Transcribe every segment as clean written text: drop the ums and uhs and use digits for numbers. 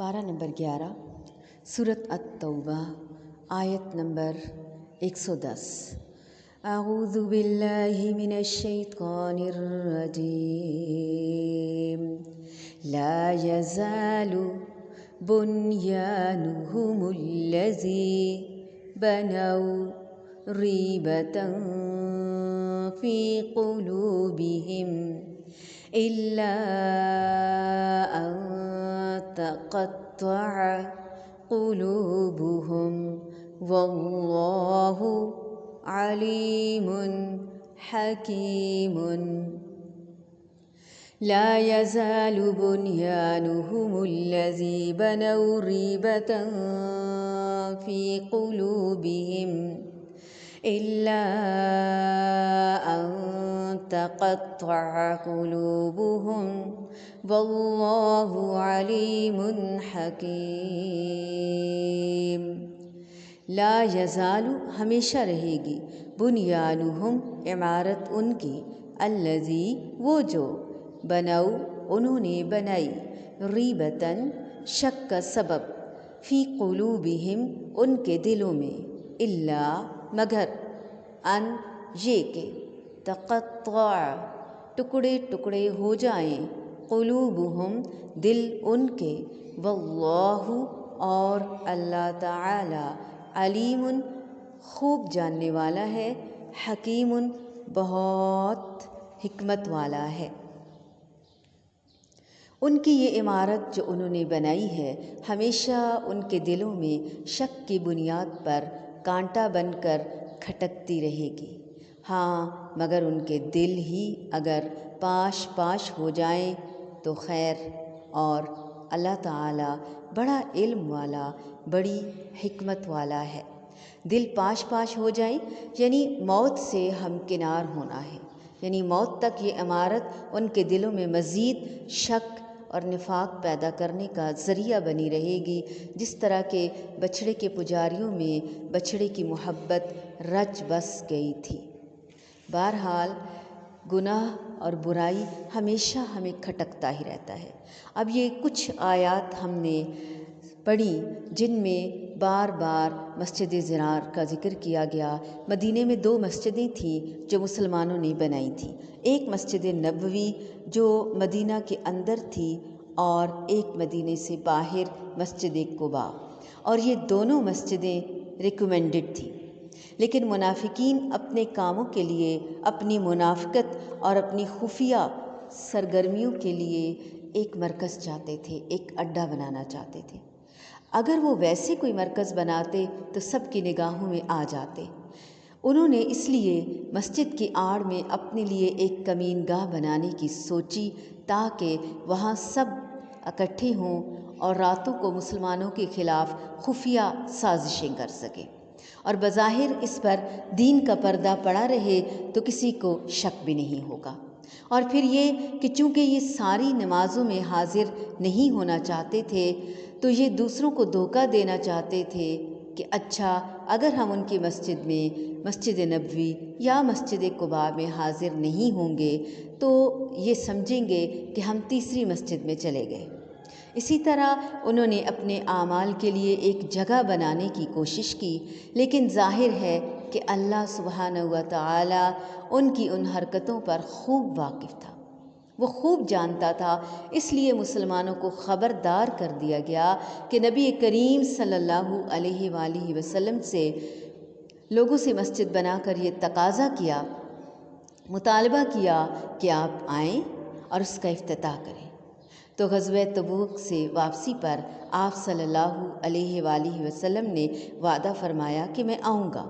پارہ نمبر 11 سورۃ التوبہ آیت نمبر 110۔ اعوذ باللہ من الشیطان الرجیم لا یزال بنیانہم الذی بنوا ریبۃ فی قلوبہم الا ان تقطع قلوبہم واللہ علیم حکیم۔ لا یزال بنیانہم الذی بنوا ریبۃ فی قلوبہم الا ان تقطع قلوبہم واللہ علیم حکیم۔ لا یزال ہمیشہ رہے گی، بنیانہم عمارت ان کی، الذی وہ جو، بنو انہوں نے بنائی، ریبتاً شک کا سبب، فی قلوبہم ان کے دلوں میں، الا مگر، ان یہ کہ، تقطع ٹکڑے ٹکڑے ہو جائیں، قلوبہم دل ان کے، واللہ اور اللہ تعالی، علیم خوب جاننے والا ہے، حکیم بہت حکمت والا ہے۔ ان کی یہ عمارت جو انہوں نے بنائی ہے ہمیشہ ان کے دلوں میں شک کی بنیاد پر کانٹا بن کر کھٹکتی رہے گی۔ ہاں مگر ان کے دل ہی اگر پاش پاش ہو جائیں تو خیر، اور اللہ تعالی بڑا علم والا، بڑی حکمت والا ہے۔ دل پاش پاش ہو جائیں یعنی موت سے ہمکنار ہونا ہے، یعنی موت تک یہ عمارت ان کے دلوں میں مزید شک اور نفاق پیدا کرنے کا ذریعہ بنی رہے گی، جس طرح کے بچھڑے کے پجاریوں میں بچھڑے کی محبت رچ بس گئی تھی۔ بہرحال گناہ اور برائی ہمیشہ ہمیں کھٹکتا ہی رہتا ہے۔ اب یہ کچھ آیات ہم نے پڑھی جن میں بار بار مسجد ضرار کا ذکر کیا گیا۔ مدینہ میں 2 مسجدیں تھیں جو مسلمانوں نے بنائی تھیں، ایک مسجد نبوی جو مدینہ کے اندر تھی اور ایک مدینہ سے باہر مسجد قباء، اور یہ دونوں مسجدیں ریکمینڈڈ تھیں، لیکن منافقین اپنے کاموں کے لیے، اپنی منافقت اور اپنی خفیہ سرگرمیوں کے لیے ایک مرکز چاہتے تھے، ایک اڈہ بنانا چاہتے تھے۔ اگر وہ ویسے کوئی مرکز بناتے تو سب کی نگاہوں میں آ جاتے۔ انہوں نے اس لیے مسجد کی آڑ میں اپنے لیے ایک کمین گاہ بنانے کی سوچی تاکہ وہاں سب اکٹھے ہوں اور راتوں کو مسلمانوں کے خلاف خفیہ سازشیں کر سکیں، اور بظاہر اس پر دین کا پردہ پڑا رہے تو کسی کو شک بھی نہیں ہوگا۔ اور پھر یہ کہ چونکہ یہ ساری نمازوں میں حاضر نہیں ہونا چاہتے تھے تو یہ دوسروں کو دھوکہ دینا چاہتے تھے کہ اچھا اگر ہم ان کی مسجد میں، مسجد نبوی یا مسجد قباء میں حاضر نہیں ہوں گے تو یہ سمجھیں گے کہ ہم تیسری مسجد میں چلے گئے۔ اسی طرح انہوں نے اپنے اعمال کے لیے ایک جگہ بنانے کی کوشش کی، لیکن ظاہر ہے کہ اللہ سبحانہ و تعالی ان کی ان حرکتوں پر خوب واقف تھا، وہ خوب جانتا تھا۔ اس لیے مسلمانوں کو خبردار کر دیا گیا کہ نبی کریم صلی اللہ علیہ وآلہ وسلم سے لوگوں سے مسجد بنا کر یہ تقاضا کیا، مطالبہ کیا کہ آپ آئیں اور اس کا افتتاح کریں۔ تو غزوہ تبوک سے واپسی پر آپ صلی اللہ علیہ وآلہ وسلم نے وعدہ فرمایا کہ میں آؤں گا،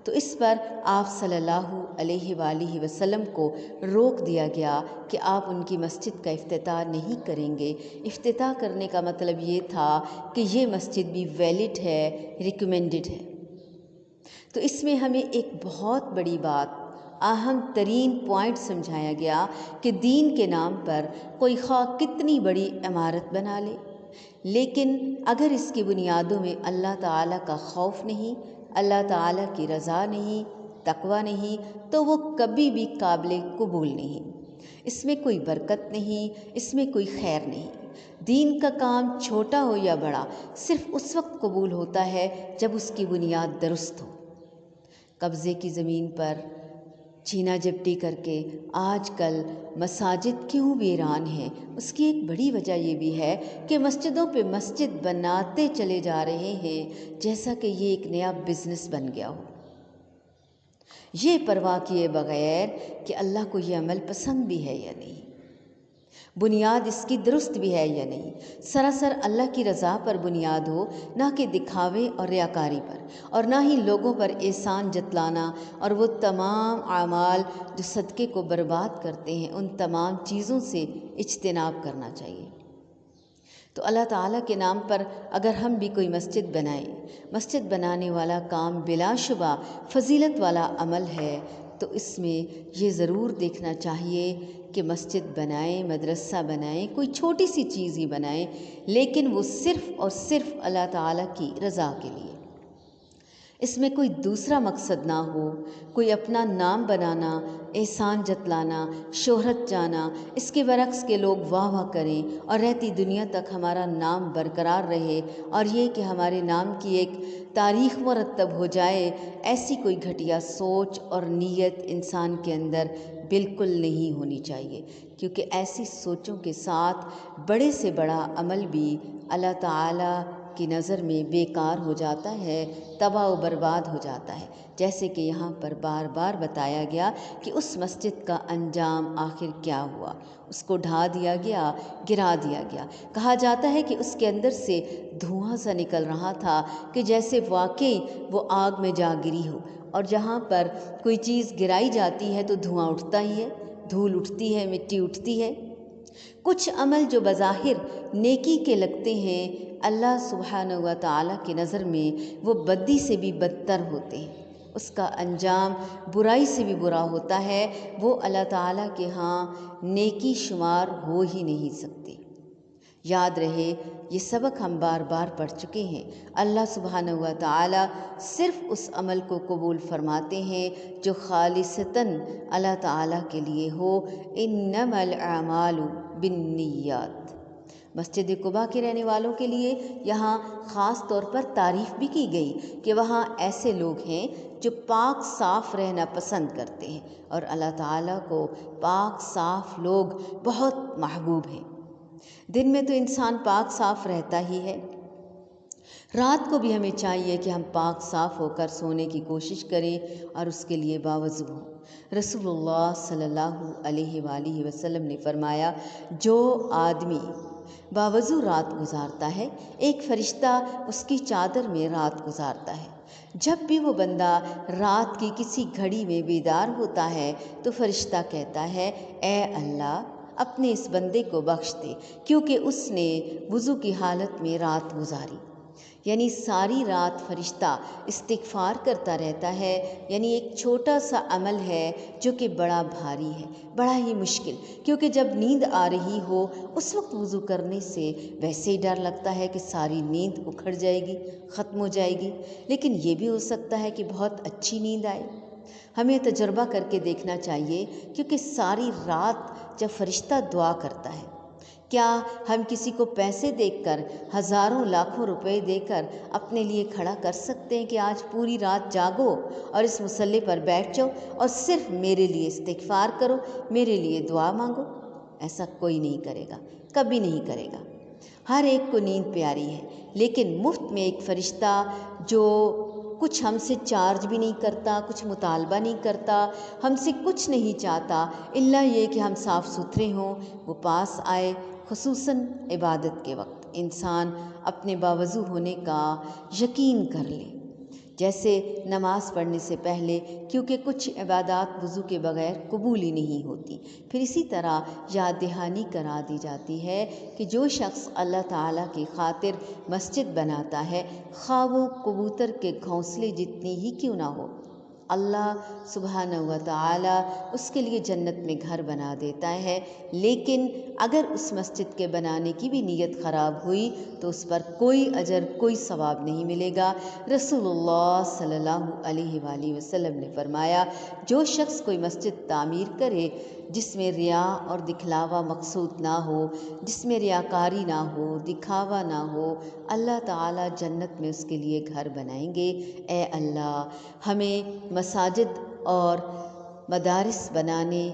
تو اس پر آپ صلی اللہ علیہ وآلہ وسلم کو روک دیا گیا کہ آپ ان کی مسجد کا افتتاح نہیں کریں گے۔ افتتاح کرنے کا مطلب یہ تھا کہ یہ مسجد بھی ویلڈ ہے، ریکمینڈڈ ہے۔ تو اس میں ہمیں ایک بہت بڑی بات، اہم ترین پوائنٹ سمجھایا گیا کہ دین کے نام پر کوئی خواہ کتنی بڑی عمارت بنا لے، لیکن اگر اس کی بنیادوں میں اللہ تعالیٰ کا خوف نہیں، اللہ تعالیٰ کی رضا نہیں، تقوی نہیں، تو وہ کبھی بھی قابل قبول نہیں۔ اس میں کوئی برکت نہیں، اس میں کوئی خیر نہیں۔ دین کا کام چھوٹا ہو یا بڑا صرف اس وقت قبول ہوتا ہے جب اس کی بنیاد درست ہو۔ قبضے کی زمین پر چھینا جھپٹی کر کے آج کل مساجد کیوں ویران ہیں، اس کی ایک بڑی وجہ یہ بھی ہے کہ مسجدوں پہ مسجد بناتے چلے جا رہے ہیں جیسا کہ یہ ایک نیا بزنس بن گیا ہو، یہ پرواہ کیے بغیر کہ اللہ کو یہ عمل پسند بھی ہے یا نہیں، بنیاد اس کی درست بھی ہے یا نہیں، سراسر اللہ کی رضا پر بنیاد ہو، نہ کہ دکھاوے اور ریاکاری پر، اور نہ ہی لوگوں پر احسان جتلانا اور وہ تمام اعمال جو صدقے کو برباد کرتے ہیں ان تمام چیزوں سے اجتناب کرنا چاہیے۔ تو اللہ تعالیٰ کے نام پر اگر ہم بھی کوئی مسجد بنائیں، مسجد بنانے والا کام بلا شبہ فضیلت والا عمل ہے، تو اس میں یہ ضرور دیکھنا چاہیے کہ مسجد بنائیں، مدرسہ بنائیں، کوئی چھوٹی سی چیز ہی بنائیں، لیکن وہ صرف اور صرف اللہ تعالیٰ کی رضا کے لیے، اس میں کوئی دوسرا مقصد نہ ہو، کوئی اپنا نام بنانا، احسان جتلانا، شہرت جانا، اس کے برعکس کے لوگ واہ واہ کریں اور رہتی دنیا تک ہمارا نام برقرار رہے، اور یہ کہ ہمارے نام کی ایک تاریخ مرتب ہو جائے، ایسی کوئی گھٹیا سوچ اور نیت انسان کے اندر بالکل نہیں ہونی چاہیے، کیونکہ ایسی سوچوں کے ساتھ بڑے سے بڑا عمل بھی اللہ تعالیٰ کی نظر میں بیکار ہو جاتا ہے، تباہ و برباد ہو جاتا ہے، جیسے کہ یہاں پر بار بار بتایا گیا کہ اس مسجد کا انجام آخر کیا ہوا، اس کو ڈھا دیا گیا، گرا دیا گیا۔ کہا جاتا ہے کہ اس کے اندر سے دھواں سا نکل رہا تھا کہ جیسے واقعی وہ آگ میں جا گری ہو، اور جہاں پر کوئی چیز گرائی جاتی ہے تو دھواں اٹھتا ہی ہے، دھول اٹھتی ہے، مٹی اٹھتی ہے۔ کچھ عمل جو بظاہر نیکی کے لگتے ہیں، اللہ سبحانہ و تعالیٰ کی نظر میں وہ بدی سے بھی بدتر ہوتے ہیں، اس کا انجام برائی سے بھی برا ہوتا ہے، وہ اللہ تعالیٰ کے ہاں نیکی شمار ہو ہی نہیں سکتے۔ یاد رہے، یہ سبق ہم بار بار پڑھ چکے ہیں، اللہ سبحانہ و تعالیٰ صرف اس عمل کو قبول فرماتے ہیں جو خالصتاً اللہ تعالیٰ کے لیے ہو، انما الاعمال بالنیات۔ مسجد قباء کے رہنے والوں کے لیے یہاں خاص طور پر تعریف بھی کی گئی کہ وہاں ایسے لوگ ہیں جو پاک صاف رہنا پسند کرتے ہیں، اور اللہ تعالیٰ کو پاک صاف لوگ بہت محبوب ہیں۔ دن میں تو انسان پاک صاف رہتا ہی ہے، رات کو بھی ہمیں چاہیے کہ ہم پاک صاف ہو کر سونے کی کوشش کریں اور اس کے لیے باوضو ہوں۔ رسول اللہ صلی اللہ علیہ وآلہ وسلم نے فرمایا، جو آدمی باوضو رات گزارتا ہے، ایک فرشتہ اس کی چادر میں رات گزارتا ہے۔ جب بھی وہ بندہ رات کی کسی گھڑی میں بیدار ہوتا ہے تو فرشتہ کہتا ہے، اے اللہ اپنے اس بندے کو بخش دے، کیونکہ اس نے وضو کی حالت میں رات گزاری۔ یعنی ساری رات فرشتہ استغفار کرتا رہتا ہے، یعنی ایک چھوٹا سا عمل ہے جو کہ بڑا بھاری ہے، بڑا ہی مشکل، کیونکہ جب نیند آ رہی ہو اس وقت وضو کرنے سے ویسے ہی ڈر لگتا ہے کہ ساری نیند اکھڑ جائے گی، ختم ہو جائے گی، لیکن یہ بھی ہو سکتا ہے کہ بہت اچھی نیند آئے۔ ہمیں تجربہ کر کے دیکھنا چاہیے، کیونکہ ساری رات جب فرشتہ دعا کرتا ہے، کیا ہم کسی کو پیسے دے کر، ہزاروں لاکھوں روپے دے کر اپنے لیے کھڑا کر سکتے ہیں کہ آج پوری رات جاگو اور اس مصلے پر بیٹھ جاؤ اور صرف میرے لیے استغفار کرو، میرے لیے دعا مانگو؟ ایسا کوئی نہیں کرے گا، کبھی نہیں کرے گا۔ ہر ایک کو نیند پیاری ہے، لیکن مفت میں ایک فرشتہ جو کچھ ہم سے چارج بھی نہیں کرتا، کچھ مطالبہ نہیں کرتا، ہم سے کچھ نہیں چاہتا الا یہ کہ ہم صاف ستھرے ہوں، وہ پاس آئے، خصوصاً عبادت کے وقت انسان اپنے باوضو ہونے کا یقین کر لے، جیسے نماز پڑھنے سے پہلے، کیونکہ کچھ عبادات وضو کے بغیر قبول ہی نہیں ہوتی۔ پھر اسی طرح یاد دہانی کرا دی جاتی ہے کہ جو شخص اللہ تعالیٰ کی خاطر مسجد بناتا ہے، خواہ وہ کبوتر کے گھونسلے جتنی ہی کیوں نہ ہو، اللہ سبحانہ و تعالی اس کے لیے جنت میں گھر بنا دیتا ہے، لیکن اگر اس مسجد کے بنانے کی بھی نیت خراب ہوئی تو اس پر کوئی اجر کوئی ثواب نہیں ملے گا۔ رسول اللہ صلی اللہ علیہ وآلہ وسلم نے فرمایا، جو شخص کوئی مسجد تعمیر کرے جس میں ریا اور دکھلاوا مقصود نہ ہو، جس میں ریاکاری نہ ہو، دکھاوا نہ ہو، اللہ تعالیٰ جنت میں اس کے لیے گھر بنائیں گے۔ اے اللہ ہمیں مساجد اور مدارس بنانے،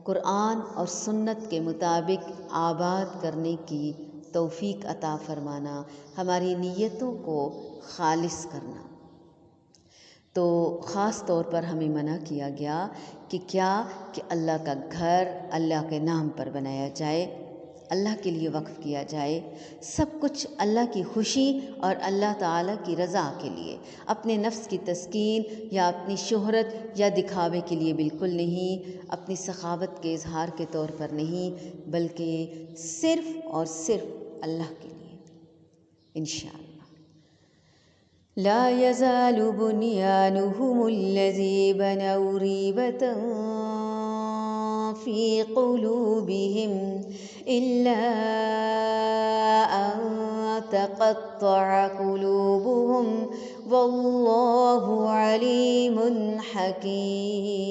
قرآن اور سنت کے مطابق آباد کرنے کی توفیق عطا فرمانا، ہماری نیتوں کو خالص کرنا۔ تو خاص طور پر ہمیں منع کیا گیا کہ کیا کہ اللہ کا گھر اللہ کے نام پر بنایا جائے، اللہ کے لیے وقف کیا جائے، سب کچھ اللہ کی خوشی اور اللہ تعالیٰ کی رضا کے لیے، اپنے نفس کی تسکین یا اپنی شہرت یا دکھاوے کے لیے بالکل نہیں، اپنی سخاوت کے اظہار کے طور پر نہیں، بلکہ صرف اور صرف اللہ کے لیے انشاءاللہ۔ لا يزال بنيانهم الذي بنوا ريبة في قلوبهم إلا أن تقطع قلوبهم والله عليم حكيم۔